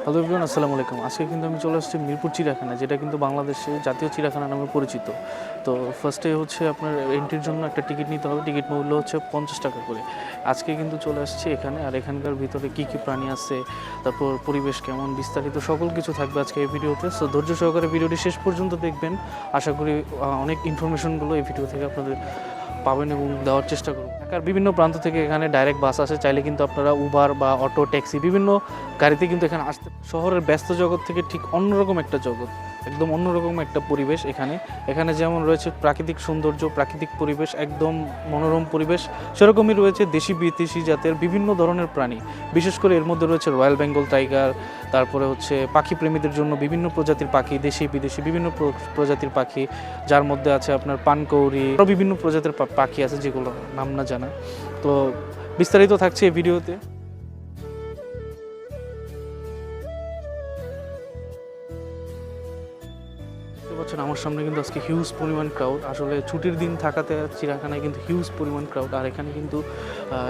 Hello everyone, আসসালামু আলাইকুম। আজকে কিন্তু আমি চলে আসছি মিরপুর চিড়িয়াখানা, যেটা কিন্তু বাংলাদেশে জাতীয় চিড়িয়াখানা নামে পরিচিত। তো ফার্স্টে হচ্ছে আপনার এন্ট্রির জন্য একটা টিকিট নিতে হবে। টিকিট মূল্য হচ্ছে 50 টাকা করে। আজকে কিন্তু চলে আসছি এখানে, আর এখানকার ভিতরে কী কী প্রাণী আছে, তারপর পরিবেশ কেমন, বিস্তারিত সকল কিছু থাকবে আজকে এই ভিডিওতে। সো ধৈর্য সহকারে ভিডিওটি শেষ পর্যন্ত দেখবেন। আশা করি অনেক ইনফরমেশনগুলো এই ভিডিও থেকে আপনাদের পাবেন এবং দেওয়ার চেষ্টা করব। ঢাকার বিভিন্ন প্রান্ত থেকে এখানে ডাইরেক্ট বাস আসে, চাইলে কিন্তু আপনারা উবার বা অটো, ট্যাক্সি বিভিন্ন গাড়িতে কিন্তু এখানে আসতে। শহরের ব্যস্ত জগৎ থেকে ঠিক অন্যরকম একটা জগৎ, একদম অন্যরকম একটা পরিবেশ এখানে। এখানে যেমন রয়েছে প্রাকৃতিক সৌন্দর্য, প্রাকৃতিক পরিবেশ, একদম মনোরম পরিবেশ, সেরকমই রয়েছে দেশি বিদেশি জাতের বিভিন্ন ধরনের প্রাণী। বিশেষ করে এর মধ্যে রয়েছে রয়্যাল বেঙ্গল টাইগার, তারপরে হচ্ছে পাখি প্রেমীদের জন্য বিভিন্ন প্রজাতির পাখি, দেশি বিদেশি বিভিন্ন প্রজাতির পাখি, যার মধ্যে আছে আপনার পানকৌড়ি, আরও বিভিন্ন প্রজাতির পাখি আছে যেগুলো নাম না জানা। তো বিস্তারিত থাকছে এই ভিডিওতে। পাচ্ছেন আমার সামনে কিন্তু আজকে হিউজ পরিমাণ ক্রাউড। আসলে ছুটির দিন থাকাতে চিড়িয়াখানায় কিন্তু হিউজ পরিমাণ ক্রাউড। আর এখানে কিন্তু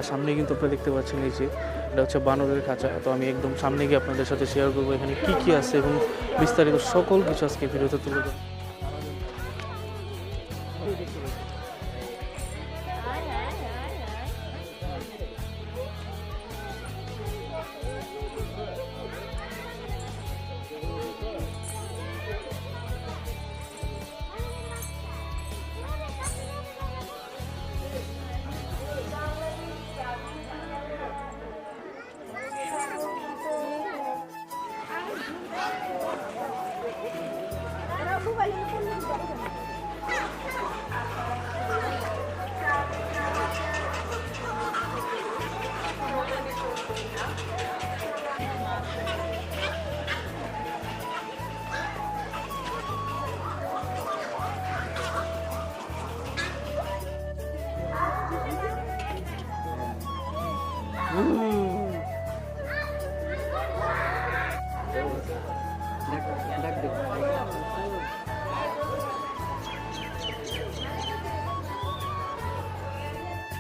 সামনে কিন্তু আপনারা দেখতে পাচ্ছেন এই যে এটা হচ্ছে বানরের খাঁচা। তো আমি একদম সামনে গিয়ে আপনাদের সাথে শেয়ার করবো এখানে কী কী আছে এবং বিস্তারিত সকল কিছু আজকে ভিডিওতে তুলে ধরবো।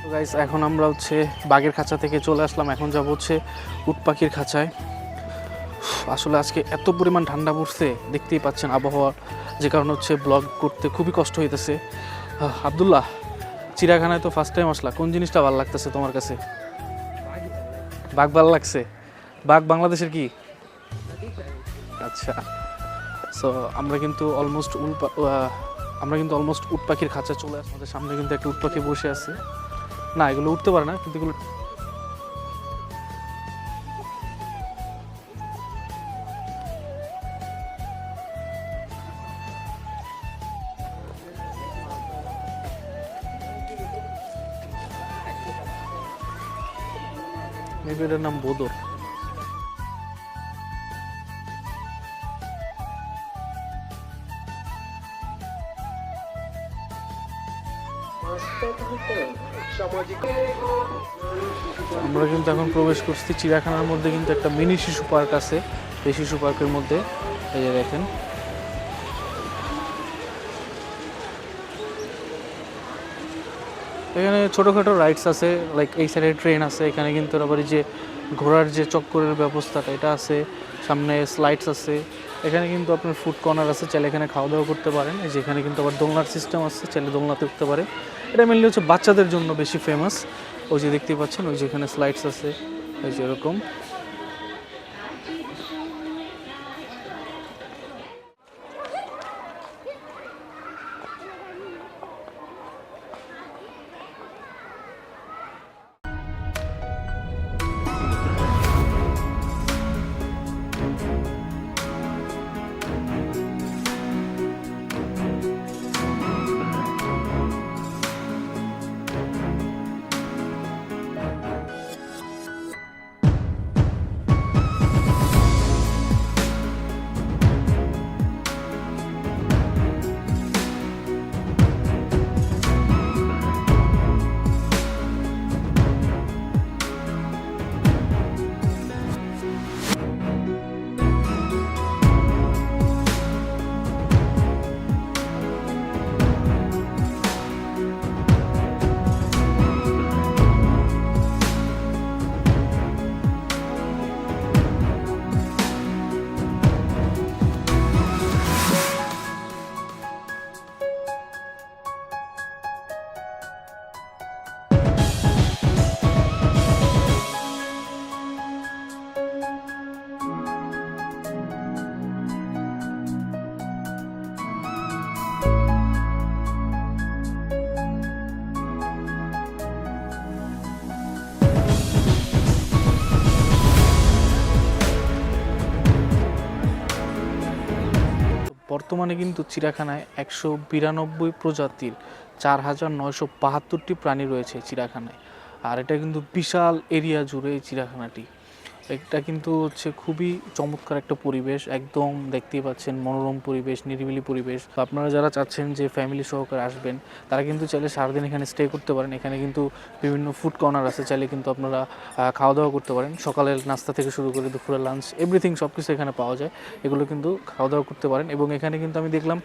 তো গাইস, এখন আমরা হচ্ছে বাঘের খাঁচা থেকে চলে আসলাম, এখন যাব হচ্ছে উট পাখির খাঁচায়। আসলে আজকে এত পরিমাণ ঠান্ডা পড়ছে, দেখতেই পাচ্ছেন আবহাওয়া, যে কারণে হচ্ছে ব্লগ করতে খুবই কষ্ট হইতেছে। আব্দুল্লাহ, চিড়িয়াখানায় তো ফার্স্ট টাইম আসলা, কোন জিনিসটা ভালো লাগতেছে তোমার কাছে? বাঘ ভালো লাগছে? বাঘ বাংলাদেশের কি? আচ্ছা। সো আমরা কিন্তু অলমোস্ট উট পাখির খাঁচা চলে আসছি। আমাদের সামনে কিন্তু একটা উট পাখি বসে আছে। না, এগুলো উঠতে পারে না, কিন্তু এগুলো মেবি এটার নাম বোদর। আমরা কিন্তু এখন প্রবেশ করছি চিড়িয়াখানার মধ্যে। কিন্তু একটা মিনি শিশু পার্ক আছে এই শিশু পার্কের মধ্যে। এই যে দেখেন, এখানে ছোটোখাটো রাইডস আছে, লাইক এই সাইডে ট্রেন আছে। এখানে কিন্তু আবার যে ঘোড়ার যে চক্করের ব্যবস্থাটা এটা আছে, সামনে স্লাইডস আছে। এখানে কিন্তু আপনার ফুড কর্নার আছে, চাইলে এখানে খাওয়া দাওয়া করতে পারেন। এই যে এখানে কিন্তু আবার দোলনার সিস্টেম আছে, চাইলে দোলনাতে উঠতে পারে। এটা মেনলি হচ্ছে বাচ্চাদের জন্য বেশি ফেমাস। ওই যে দেখতে পাচ্ছেন, ওই যে এখানে স্লাইডস আছে, এই যে এরকম। বর্তমানে কিন্তু চিড়িয়াখানায় 192 প্রজাতির 4972টি প্রাণী রয়েছে চিড়িয়াখানায়। আর এটা কিন্তু বিশাল এরিয়া জুড়ে এই চিড়িয়াখানাটি। এটা কিন্তু হচ্ছে খুবই চমৎকার একটা পরিবেশ, একদম দেখতেই পাচ্ছেন মনোরম পরিবেশ, নিরিবিলি পরিবেশ। তো আপনারা যারা চাচ্ছেন যে ফ্যামিলি সহকারে আসবেন তারা কিন্তু চাইলে সারাদিন এখানে স্টে করতে পারেন। এখানে কিন্তু বিভিন্ন ফুড কর্নার আছে, চাইলে কিন্তু আপনারা খাওয়া দাওয়া করতে পারেন। সকালের নাস্তা থেকে শুরু করে দুপুরের লাঞ্চ এভরিথিং সব কিছু এখানে পাওয়া যায়, এগুলো কিন্তু খাওয়া দাওয়া করতে পারেন। এবং এখানে কিন্তু আমি দেখলাম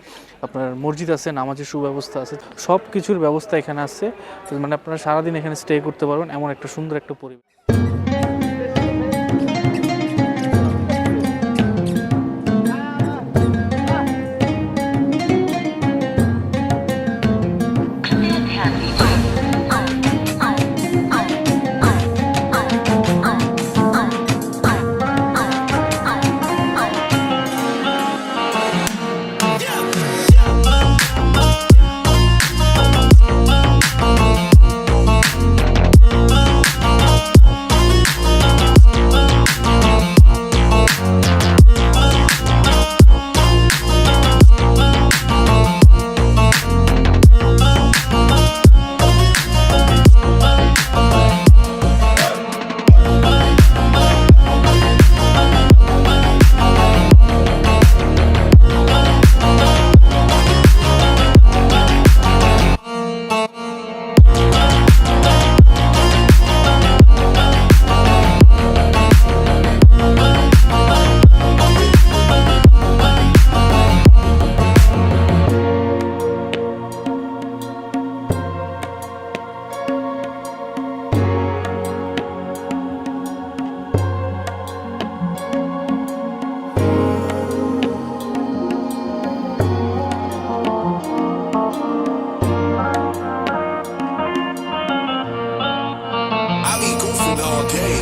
আপনার মসজিদ আছে, নামাজের সুব্যবস্থা আছে, সব কিছুর ব্যবস্থা এখানে আছে। তো মানে আপনারা সারাদিন এখানে স্টে করতে পারবেন, এমন একটা সুন্দর একটা পরিবেশ। I be goofing all day.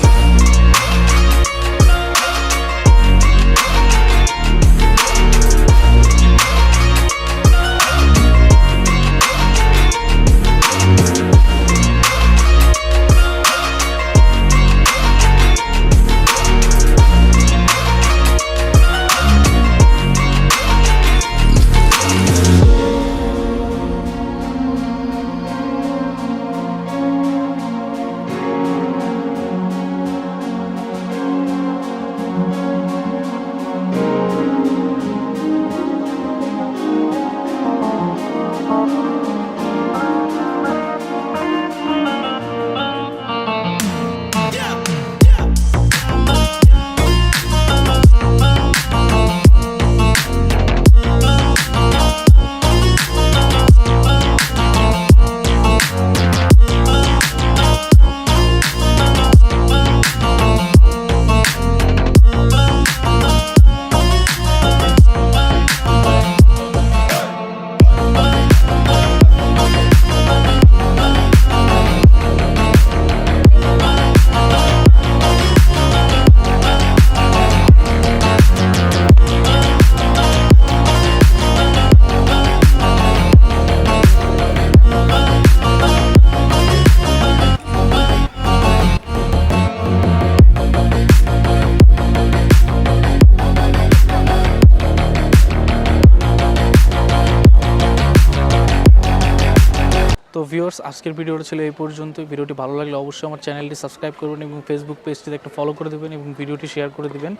তো ভিউয়ার্স, আজকের ভিডিওটা ছিল এই পর্যন্তই। ভিডিওটি ভালো লাগলে অবশ্যই আমার চ্যানেলটি সাবস্ক্রাইব করবেন এবং ফেসবুক পেজটিতে একটা ফলো করে দেবেন এবং ভিডিওটি শেয়ার করে দিবেন।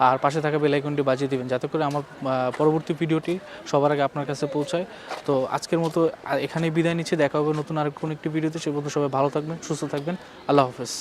আর পাশে থাকা বেল আইকনটি বাজিয়ে দিবেন যাতে করে আমার পরবর্তী ভিডিওটি সবার আগে আপনার কাছে পৌঁছায়। তো আজকের মতো এখানেই বিদায় নিচ্ছি, দেখা হবে নতুন আর কোনো একটি ভিডিওতে। সে পর্যন্ত সবাই ভালো থাকবেন, সুস্থ থাকবেন। আল্লাহ হাফেজ।